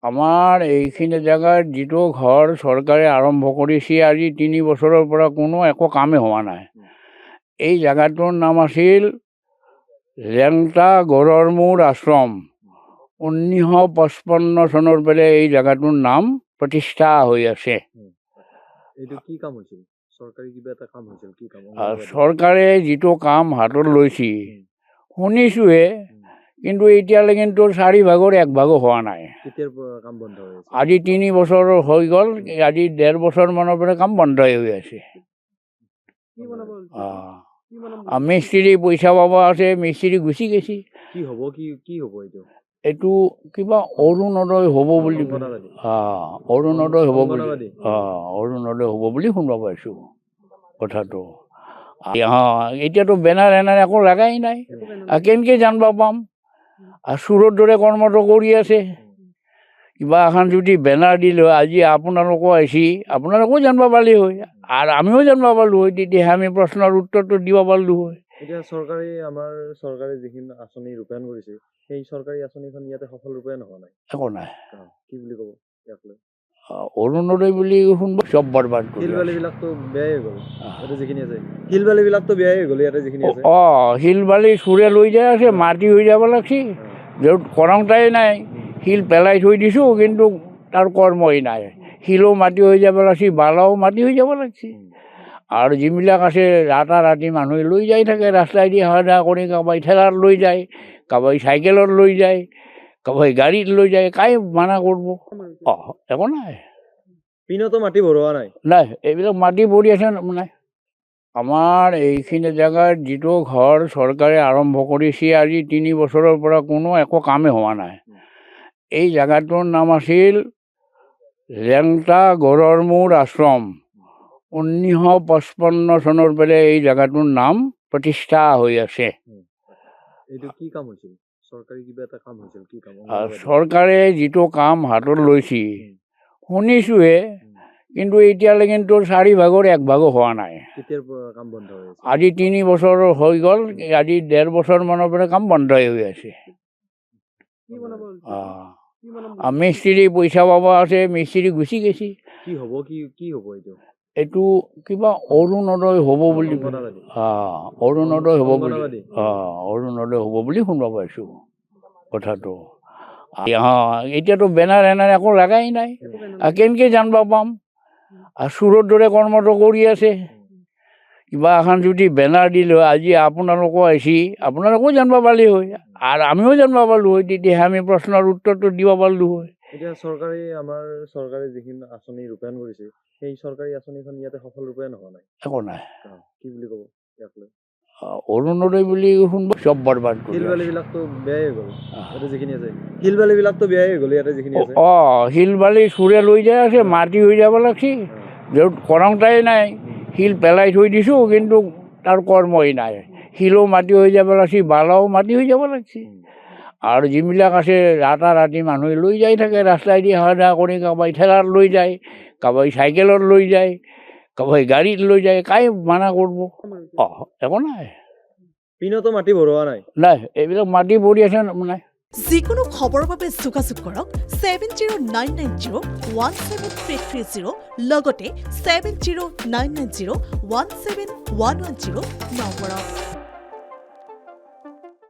আমাৰ এইখিনি জেগাত যিটো ঘৰ চৰকাৰে আৰম্ভ কৰিছে আজি 3 বছৰৰ পৰা কোনো একো কামেই হোৱা নাই। এই জেগাটোৰ নাম আছিল লেংটা গড়ৰ মূৰ আশ্ৰম। 1955 চনৰ পৰা এই জেগাটোৰ নাম প্ৰতিষ্ঠা হৈ আছে। চৰকাৰে যিটো কাম হাতত লৈছে শুনিছোঁহে, কিন্তু এতিয়ালৈকে তোৰ 4 ভাগৰ 1 ভাগো হোৱা নাই। আজি 3 বছৰ হৈ গ'ল, আজি 1.5 বছৰ মানৰ পৰা কাম বন্ধ হৈ আছে। মিস্ত্ৰী পইচা পাব আছে, মিস্ত্ৰী গুচি গৈছে। এইটো কিবা অৰুণোদয় হ'ব বুলি অৰুণোদয় হ'ব বুলি অৰুণোদয় হ'ব বুলি শুনিব পাইছোঁ কথাটো। এতিয়াতো বেনাৰ এনাৰ একো লগাই নাই, কেনেকৈ জানিব পাম? আৰু চোৰৰ দৰে কৰ্মটো কৰি আছে। কিবা এখন যদি বেনাৰ দিলে আজি আপোনালোকো আহিছে, আপোনালোকেও জানিব পাৰিলে হয় আৰু আমিও জানিব পাৰিলোঁ হয়, তেতিয়াহে আমি প্ৰশ্নৰ উত্তৰটো দিব পাৰিলোঁ হয়। এতিয়া আমাৰ চৰকাৰে যিখিনি আঁচনি ৰূপায়ণ কৰিছে, সেই চৰকাৰী আঁচনিখন ইয়াতে সফল ৰূপায়ণ হোৱা নাই। একো নাই। কি বুলি ক'ব ইয়াক লৈ? অৰুণোদয় বুলি শুনব, চব বৰবাদ কৰি শিল বালিবিলাকতো বেয়াই হৈ গ'ল ইয়াতে যিখিনি আছে। শিল বালিবিলাকতো বেয়াই হৈ গ'ল ইয়াতে যিখিনি আছে। শিল বালি চোৰে লৈ যায় আছে, মাটি হৈ যাব লাগছি, য'ত কৰংটাই নাই। শিল পেলাই থৈ দিছোঁ, কিন্তু তাৰ কৰ্মই নাই। শিলো মাটি হৈ যাব লাগছি, বালাও মাটি হৈ যাব লাগছি। আৰু যিবিলাক আছে ৰাতাৰাতি মানুহে লৈ যাই থাকে, ৰাস্তাইদি অহা যোৱা কৰি, কাৰোবাই ঠেলাত লৈ যায়, কাৰোবাই চাইকেলত লৈ যায়, কাৰোবাই গাড়ীত লৈ যায়, কাই মানা কৰিব? একো নাই। পিনতো মাটি ভৰোৱা নাই? নাই, এইবিলাক মাটি ভৰি আছে নাই। আমাৰ এইখিনি জেগাত যিটো ঘৰ চৰকাৰে আৰম্ভ কৰিছে আজি 3 বছৰৰ পৰা কোনো একো কামেই হোৱা নাই। এই জেগাটোৰ নাম আছিল লেংটা গড়ৰ মূৰ আশ্ৰম। 1955 চনৰ পৰা এই জেগাটোৰ নাম প্ৰতিষ্ঠা হৈ আছে। চৰকাৰে যিটো কাম হাতত লৈছে শুনিছোঁহে, কিন্তু এতিয়ালৈকে তোৰ 4 ভাগৰ 1 ভাগো হোৱা নাই। আজি 3 বছৰ হৈ গ'ল, আজি 1.5 বছৰ মানৰ পৰা কাম বন্ধ হৈ আছে। মিস্ত্ৰী পইচা পাব আছে, মিস্ত্ৰী গুচি গৈছে। এইটো কিবা অৰুণোদয় হ'ব বুলি অৰুণোদয় হ'ব বুলি অৰুণোদয় হ'ব বুলি শুনিব পাইছোঁ কথাটো। এতিয়াতো বেনাৰ এনাৰ একো লগাই নাই, কেনেকৈ জানিব পাম? আৰু চোৰৰ দৰে কৰ্মটো কৰি আছে। কিবা এখন যদি বেনাৰ দিলে আজি আপোনালোকো আহিছে, আপোনালোকেও জানিব পাৰিলে হয় আৰু আমিও জানিব পাৰিলোঁ হয়, তেতিয়াহে আমি প্ৰশ্নৰ উত্তৰটো দিব পাৰিলোঁ হয়। এতিয়া আমাৰ চৰকাৰে যিখিনি আঁচনি ৰূপায়ণ কৰিছে, সেই চৰকাৰী আঁচনিখন ইয়াতে সফল ৰূপায়ণ হোৱা নাই। একো নাই। কি বুলি ক'ব ইয়াক লৈ? অৰুণোদয় বুলি শুনব, চব বৰবাদ কৰি। শিল বালিবিলাকতো বেয়াই হৈ গ'ল ইয়াতে যিখিনি আছে। শিল বালিবিলাকতো বেয়াই হৈ গ'ল ইয়াতে যিখিনি আছে। শিল বালি চোৰে লৈ যায় আছে, মাটি হৈ যাব লাগছি, য'ত কৰংটাই নাই। শিল পেলাই থৈ দিছোঁ, কিন্তু তাৰ কৰ্মই নাই। শিলো মাটি হৈ যাব লাগছি, বালাও মাটি হৈ যাব লাগছি। আৰু যিবিলাক আছে ৰাতাৰাতি মানুহে লৈ যাই থাকে, ৰাস্তাইদি অহা যোৱা কৰি, কাৰোবাই ঠেলাত লৈ যায়, কাৰোবাই চাইকেলত লৈ যায়, কাৰোবাই গাড়ীত লৈ যায়, কাই মানা কৰিব? একো নাই। পিনতো মাটি ভৰোৱা নাই? নাই, এইবিলাক মাটি ভৰি আছে নাই। যিকোনো খবৰৰ বাবে যোগাযোগ কৰক 7099017330 লগতে 7099017110 নম্বৰত।